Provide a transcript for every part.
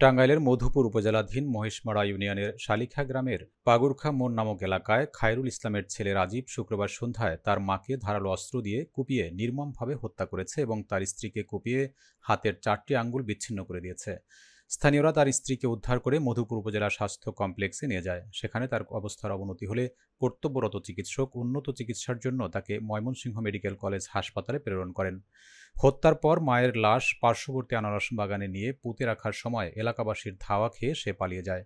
টাঙ্গাইলের মধুপুর উপজেলাধীন মহিষমারা ইউনিয়নের শালিখা গ্রামের পাগুরখা মোড় নামক এলাকায় খায়রুল ইসলামের ছেলে রাজীব শুক্রবার সন্ধ্যায় তার মাকে ধারালো অস্ত্র দিয়ে কুপিয়ে নির্মমভাবে হত্যা করেছে এবং তার স্ত্রীকে কুপিয়ে হাতের 4টি আঙ্গুল বিচ্ছিন্ন করে দিয়েছে। স্থানীয়রা তার স্ত্রীকে উদ্ধার করে মধুপুর উপজেলা স্বাস্থ্য কমপ্লেক্সে নিয়ে যায়। সেখানে তার অবস্থার অবনতি হলে কর্তব্যরত চিকিৎসক উন্নত চিকিৎসার জন্য তাকে ময়মনসিংহ মেডিকেল কলেজ হাসপাতালে প্রেরণ করেন। হত্যার পর মায়ের লাশ পার্শ্ববর্তী আনারস বাগানে নিয়ে পুঁতে রাখার সময় এলাকাবাসীর ধাওয়া খেয়ে সে পালিয়ে যায়।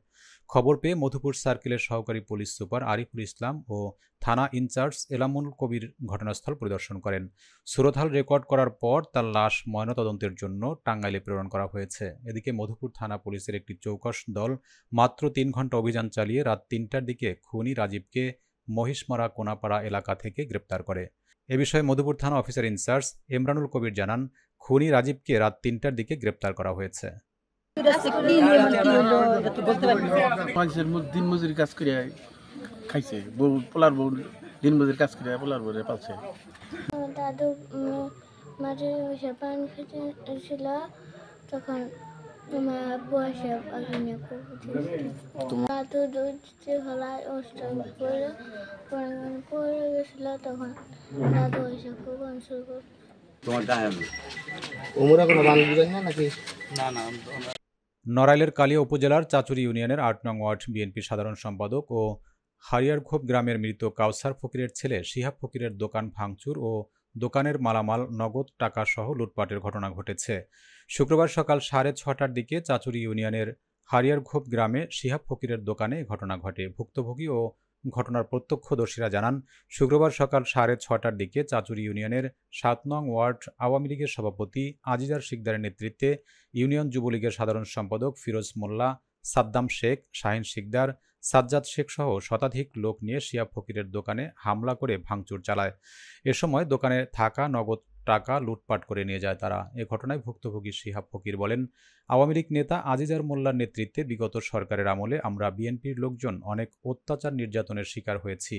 খবর পেয়ে মধুপুর সার্কেলের সহকারী পুলিশ সুপার আরিফুল ইসলাম ও থানা ইনচার্জ এলামুল কবির ঘটনাস্থল পরিদর্শন করেন। সুরতহাল রেকর্ড করার পর তার লাশ ময়নাতদন্তের জন্য টাঙ্গাইলে প্রেরণ করা হয়েছে। এদিকে মধুপুর থানা পুলিশের একটি চৌকস দল মাত্র ৩ ঘন্টা অভিযান চালিয়ে রাত ৩টার দিকে খুনি রাজীবকে মহিষমারা কোনাপাড়া এলাকা থেকে গ্রেপ্তার করে। এ বিষয়ে মধুপুর থানা অফিসার ইনচার্জ এমরানুল কবির জানান, খুনি রাজীবকে রাত ৩টার দিকে গ্রেপ্তার করা হয়েছে। দিন মজুরি কাজ করে খাইছে, বউ পোলার বউ দিন মজুরি কাজ করে পোলার বউরে পালছে। দাদু মাঝে বসে পানি খেতেছিল, তখন আমার আব্বু আসে আগে নিয়ে দাদু দুধ হলায় অষ্টম পড়ে গেছিল, তখন দাদু এসে খুব অঞ্চল করে। নড়াইলের কালিয়া উপজেলার চাচুরী ইউনিয়নের ৮ নং ওয়ার্ড বিএনপির সাধারণ সম্পাদক ও হারিয়ারখোপ গ্রামের মৃত কাউসার ফকিরের ছেলে শিহাব ফকিরের দোকান ভাঙচুর ও দোকানের মালামাল নগদ টাকাসহ লুটপাটের ঘটনা ঘটেছে। শুক্রবার সকাল 6:30টার দিকে চাচুরী ইউনিয়নের হারিয়ারখোপ গ্রামে শিহাব ফকিরের দোকানে ঘটনা ঘটে। ভুক্তভোগী ও ঘটনার প্রত্যক্ষদর্শীরা জানান, শুক্রবার সকাল 6:30টার দিকে চাচুরী ইউনিয়নের ৭ নং ওয়ার্ড আওয়ামী লীগের সভাপতি আজিজার শিকদারের নেতৃত্বে ইউনিয়ন যুবলীগের সাধারণ সম্পাদক ফিরোজ মোল্লা, সাদ্দাম শেখ, শাহিন শিকদার, সাজ্জাদ শেখ সহ শতাধিক লোক নিয়ে শিহাব ফকিরের দোকানে হামলা করে ভাঙচুর চালায়। এ সময় দোকানে থাকা নগদ টাকা লুটপাট করে নিয়ে যায় তারা। এ ঘটনায় ভুক্তভোগী শিহাব ফকির বলেন, আওয়ামী লীগ নেতা আজিজার মোল্লার নেতৃত্বে বিগত সরকারের আমলে আমরা বিএনপির লোকজন অনেক অত্যাচার নির্যাতনের শিকার হয়েছি।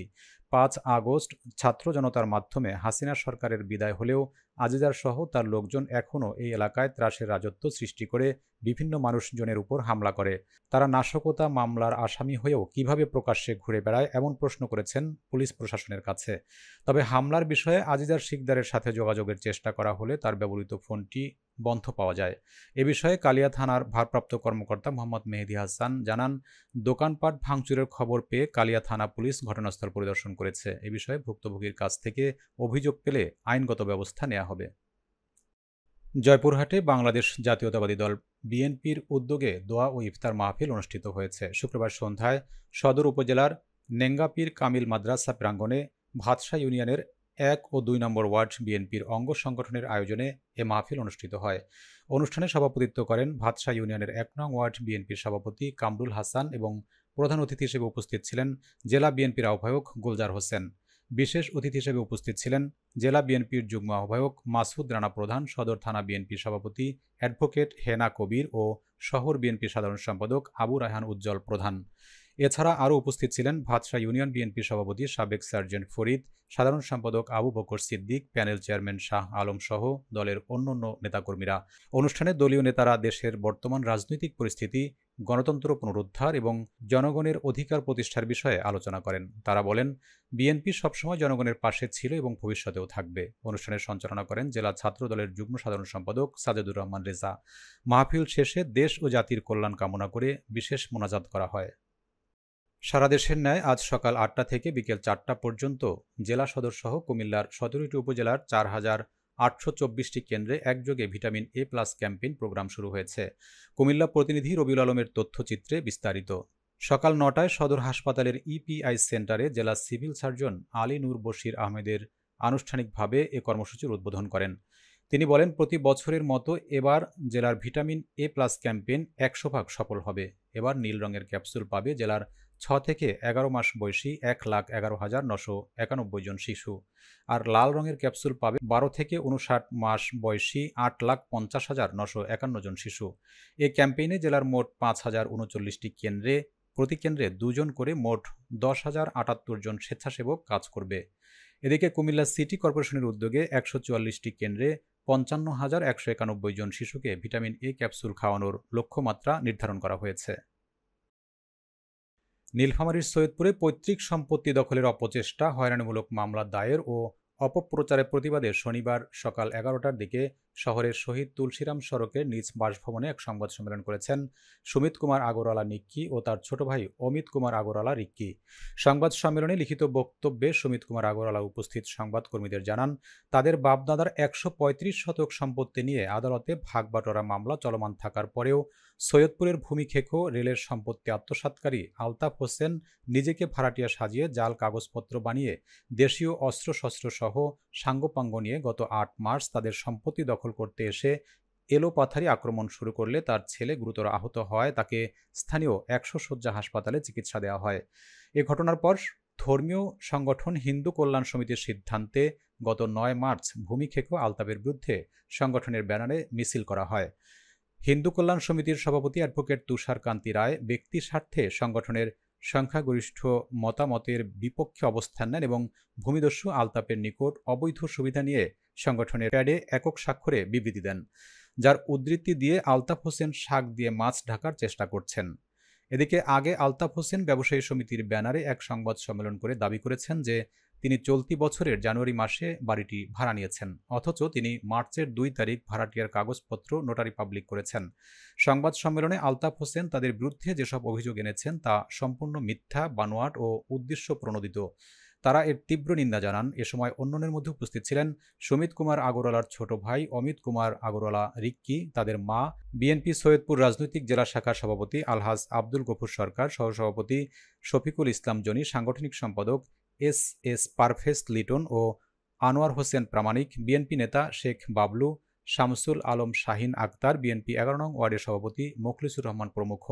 ৫ আগস্ট ছাত্র জনতার মাধ্যমে হাসিনা সরকারের বিদায় হলেও আজিজার সহ তার লোকজন এখনও এই এলাকায় ত্রাসের রাজত্ব সৃষ্টি করে বিভিন্ন মানুষজনের উপর হামলা করে। তারা নাশকতা মামলার আসামি হয়েও কিভাবে প্রকাশ্যে ঘুরে বেড়ায় এমন প্রশ্ন করেছেন পুলিশ প্রশাসনের কাছে। তবে হামলার বিষয়ে আজিজার শিকদারের সাথে যোগাযোগের চেষ্টা করা হলে তার ব্যবহৃত ফোনটি বন্ধ পাওয়া যায়। এ বিষয়ে কালিয়া থানার ভারপ্রাপ্ত কর্মকর্তা মোহাম্মদ মেহেদী হাসান জানান, দোকানপাট ভাঙচুরের খবর পেয়ে কালিয়া থানা পুলিশ ঘটনাস্থল পরিদর্শন করেছে। এ বিষয়ে ভুক্তভোগীর কাছ থেকে অভিযোগ পেলে আইনগত ব্যবস্থা নেওয়া হবে। জয়পুরহাটে বাংলাদেশ জাতীয়তাবাদী দল বিএনপির উদ্যোগে দোয়া ও ইফতার মাহফিল অনুষ্ঠিত হয়েছে। শুক্রবার সন্ধ্যায় সদর উপজেলার নেঙ্গাপীর কামিল মাদ্রাসা প্রাঙ্গণে ভাতশা ইউনিয়নের ১ ও ২ নম্বর ওয়ার্ড বিএনপির অঙ্গ সংগঠনের আয়োজনে এ মাহফিল অনুষ্ঠিত হয়। অনুষ্ঠানে সভাপতিত্ব করেন ভাতশা ইউনিয়নের ১ নং ওয়ার্ড বিএনপির সভাপতি কামরুল হাসান এবং প্রধান অতিথি হিসেবে উপস্থিত ছিলেন জেলা বিএনপির আহ্বায়ক গুলজার হোসেন। বিশেষ অতিথি হিসেবে উপস্থিত ছিলেন জেলা বিএনপির যুগ্ম আহ্বায়ক মাসুদ রানা প্রধান, সদর থানা বিএনপির সভাপতি অ্যাডভোকেট হেনা কবির ও শহর বিএনপির সাধারণ সম্পাদক আবু রায়হান উজ্জ্বল প্রধান। এছাড়া আরও উপস্থিত ছিলেন ভাতশা ইউনিয়ন বিএনপির সভাপতি সাবেক সার্জেন্ট ফরিদ, সাধারণ সম্পাদক আবু বকর সিদ্দিক, প্যানেল চেয়ারম্যান শাহ আলম সহ দলের অন্যান্য নেতাকর্মীরা। অনুষ্ঠানে দলীয় নেতারা দেশের বর্তমান রাজনৈতিক পরিস্থিতি, গণতন্ত্র পুনরুদ্ধার এবং জনগণের অধিকার প্রতিষ্ঠার বিষয়ে আলোচনা করেন। তারা বলেন, বিএনপি সবসময় জনগণের পাশে ছিল এবং ভবিষ্যতেও থাকবে। অনুষ্ঠানের সঞ্চালনা করেন জেলা ছাত্র দলের যুগ্ম সাধারণ সম্পাদক সাজেদুর রহমান রেজা। মাহফিল শেষে দেশ ও জাতির কল্যাণ কামনা করে বিশেষ মোনাজাত করা হয়। সারা দেশের ন্যায় আজ সকাল ৮টা থেকে বিকেল ৪টা পর্যন্ত জেলা সদরসহ কুমিল্লার ১৭টি উপজেলার ৪,৮২৪টি কেন্দ্রে একযোগে vitamin A plus campaign programme শুরু হয়েছে। কুমিল্লা প্রতিনিধি রবিউল আলমের তথ্যচিত্রে বিস্তারিত। সকাল ৯টায় সদর হাসপাতালের ইপিআই সেন্টারে জেলা সিভিল সার্জন আলী নূর বশির আহমেদের আনুষ্ঠানিকভাবে এ কর্মসূচির উদ্বোধন করেন। তিনি বলেন, প্রতি বছরের মতো এবার জেলার ভিটামিন এ প্লাস ক্যাম্পেইন ১০০% সফল হবে। এবার নীল রঙের ক্যাপসুল পাবে জেলার ৬ থেকে ১১ মাস বয়সী ১,১১,৯৯১ জন শিশু, আর লাল রঙের ক্যাপসুল পাবে ১২ থেকে ৫৯ মাস বয়সী ৮,৫০,৯৫১ জন শিশু। এ ক্যাম্পেইনে জেলার মোট ৫,০৩৯টি কেন্দ্রে প্রতি কেন্দ্রে ২ জন করে মোট ১০,০৭৮ জন স্বেচ্ছাসেবক কাজ করবে। এদিকে কুমিল্লা সিটি কর্পোরেশনের উদ্যোগে ১৪৪টি কেন্দ্রে 55,191 জন শিশুকে ভিটামিন এ ক্যাপসুল খাওয়ানোর লক্ষ্যমাত্রা নির্ধারণ করা হয়েছে। নীলফামারীর সৈয়দপুরে পৈতৃক সম্পত্তি দখলের অপচেষ্টা, হয়রানিমূলক মামলা দায়ের ও অপপ্রচারের প্রতিবাদে শনিবার সকাল 11টার দিকে শহরের শহীদ তুলসীরাম সড়কের নিজ বাসভবনে এক সংবাদ সম্মেলন করেছেন সুমিত কুমার আগরওয়ালা নিক্কি ও তার ছোট ভাই অমিত কুমার আগরওয়ালা রিক্কি। সংবাদ সম্মেলনে লিখিত বক্তব্যে সুমিত কুমার আগরওয়ালা উপস্থিত সংবাদকর্মীদের জানান, তাদের বাপদাদার 135 শতক সম্পত্তি নিয়ে আদালতে ভাগবাটোয়ারা মামলা চলমান থাকার পরেও সৈয়দপুরের ভূমিক্ষেকো রেলের সম্পত্তি আত্মসাৎকারী আলতাফ হোসেন নিজেকে ভাড়াটিয়া সাজিয়ে জাল কাগজপত্র বানিয়ে দেশীয় অস্ত্রশস্ত্র সহ সাঙ্গপাঙ্গ নিয়ে গত 8 মার্চ তাদের সম্পত্তি দখল করতে এসে এলোপাথারি আক্রমণ শুরু করলে তার ছেলে গুরুতর আহত হয়, তাকে স্থানীয় 100 শয্যা হাসপাতালে চিকিৎসা দেওয়া হয়। এ ঘটনার পর ধর্মীয় সংগঠন হিন্দু কল্যাণ সমিতির সিদ্ধান্তে গত 9 মার্চ ভূমিক্ষেকো আলতাফের বিরুদ্ধে সংগঠনের ব্যানারে মিছিল করা হয়। হিন্দু কল্যাণ সমিতির সভাপতি অ্যাডভোকেট তুষার কান্তি রায় ব্যক্তি স্বার্থে সংগঠনের সংখ্যাগরিষ্ঠ মতামতের বিপক্ষে অবস্থান নেন এবং ভূমিদস্যু আলতাফের নিকট অবৈধ সুবিধা নিয়ে সংগঠনের প্যাডে একক স্বাক্ষরে বিবৃতি দেন, যার উদ্ধৃতি দিয়ে আলতাফ হোসেন শাক দিয়ে মাছ ঢাকার চেষ্টা করছেন। এদিকে আগে আলতাফ হোসেন ব্যবসায়ী সমিতির ব্যানারে এক সংবাদ সম্মেলন করে দাবি করেছেন যে তিনি চলতি বছরের জানুয়ারি মাসে বাড়িটি ভাড়া নিয়েছেন, অথচ তিনি মার্চের 2 তারিখ ভাড়াটিয়ার কাগজপত্র নোটারি পাবলিক করেছেন। সংবাদ সম্মেলনে আলতাফ হোসেন তাদের বিরুদ্ধে যেসব অভিযোগ এনেছেন তা সম্পূর্ণ মিথ্যা, বানোয়াট ও উদ্দেশ্য প্রণোদিত। তারা এর তীব্র নিন্দা জানান। এ সময় অন্যদের মধ্যে উপস্থিত ছিলেন সুমিত কুমার আগরওয়ালার ছোট ভাই অমিত কুমার আগরওয়ালা রিক্কি, তাদের মা, বিএনপি সৈয়দপুর রাজনৈতিক জেলা শাখার সভাপতি আলহাজ আব্দুল গফুর সরকার, সহসভাপতি শফিকুল ইসলাম জনি, সাংগঠনিক সম্পাদক এস পারভেজ লিটন ও আনোয়ার হোসেন প্রামাণিক, বিএনপি নেতা শেখ বাবলু, শামসুল আলম শাহিন আক্তার, বিএনপি 11 নং ওয়ার্ডের সভাপতি মোখলিসুর রহমান প্রমুখ।